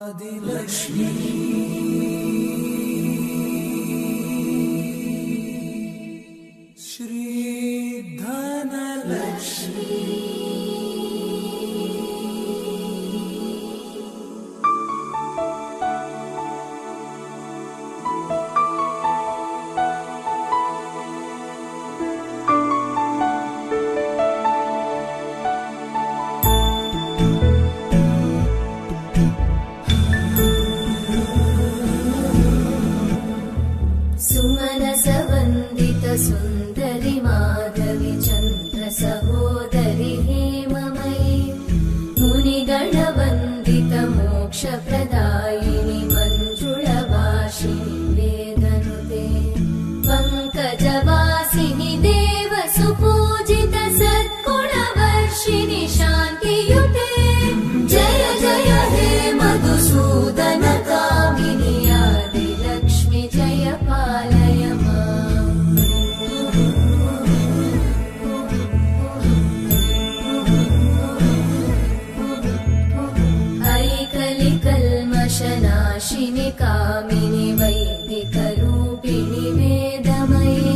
आदिलक्ष्मी श्री धनलक्ष्मी सुन्दरि माधवी चन्द्र सहोदरि हेममयी मुनिगणवन्दित मोक्षप्रदायिनि मञ्जुळभाषिणि वेदनुते पङ्कजवासिनि देव सुपूजित सद्गुणवर्षिणि शान्तियुते जय जय हे मधुसूदन कामिनि आदिलक्ष्मि जय पालय नाशिनि कामिनि वैदिकरूपिणि वेदमये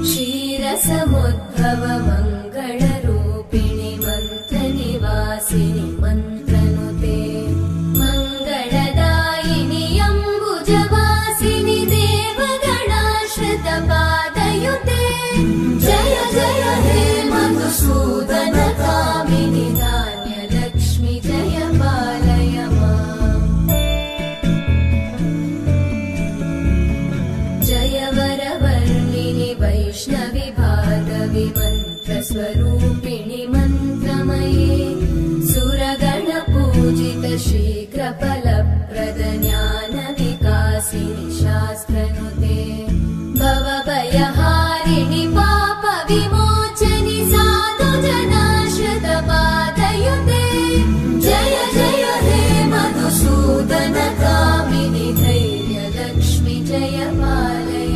क्षीरसमुद्भव मङ्गलरूपिणि मन्त्रनिवासिनि मन्त्रनुते मङ्गलदायिनि अम्बुजवासिनि देवगणाश्रितपादयुते जय जय हे मधुसूदन कामिनि धान्यलक्ष्मि जय पालय वैष्णवि भार्गवि मन्त्रस्वरूपिणि मन्त्रमये सुरगणपूजित शीघ्रफलप्रद ज्ञानविकासिनि शास्त्रनुते भवभयहारिणि पापविमोचनि साधुजनाश्रितपादयुते जय जय हे मधुसूदन कामिनि धैर्यलक्ष्मि जय पालय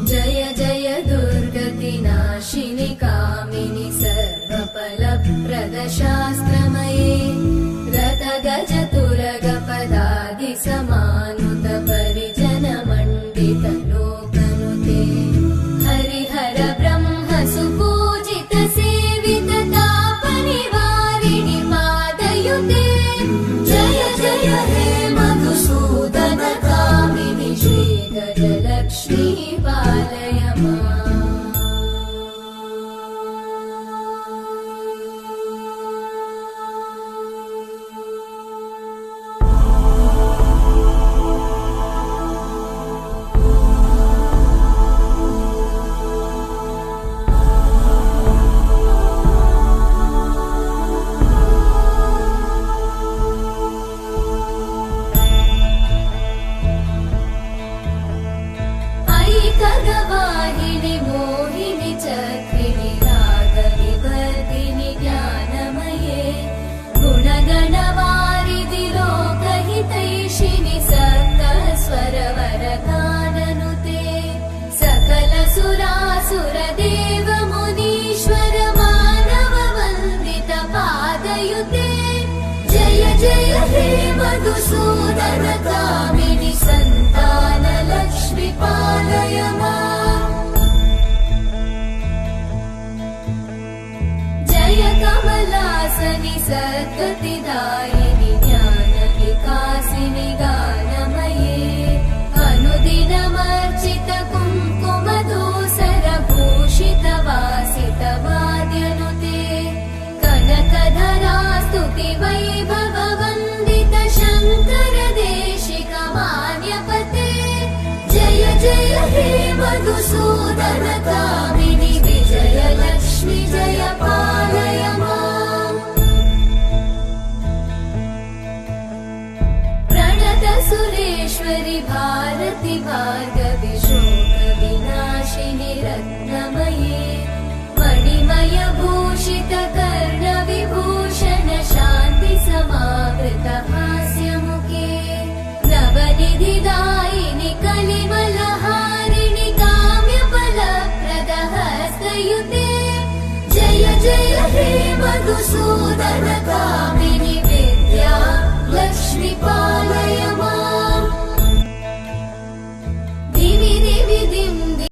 जय जय दुर्गतिनाशिनि कामिनि सर्वफलप्रदशास्त्रमये रथगजतुरगपदादिसमानुत परिजनमण्डित लोकनुते हरिहर ब्रह्म सुपूजित सेवित तापनिवारिणि पादयुते जय जय हे मधुसूदन कामिनि श्रीगजलक्ष्मी पालय खगवाहिनि मोहिनि चक्रिणि रागविवर्धिनि ज्ञानमये गुणगणवारिधि लोकहितैषिणि सकलस्वरवरगाननुते सकलसुरासुरदेव मुनीश्वर मानववन्दित पादयुते जय जय हे मधुसूदन कामिनि सन्तानलक्ष्मि पालय जय कमलासनि सद्गतिदायिनि ज्ञानविकासिनि गानमये अनुदिनमर्चित कुङ्कुमधूसरभूषित वासित वाद्यनुते कनकधरा स्तुति वैभववन्दित शङ्कर देशिक मान्यपते जय जय हे मधुसूदन कामिनि विजयलक्ष्मि जय पालय प्रणत सुरेश्वरि भारति भार्गवि शोकविनाशिनि रत्नमये मणिमय भूषित कर्णविभूषण शान्ति समावृत हास्यमुखे नवनिधिदायिनि कलिमलहारिणि काम्यफलप्रद वरदयुते जय जय हे मधुसूदन कामिनि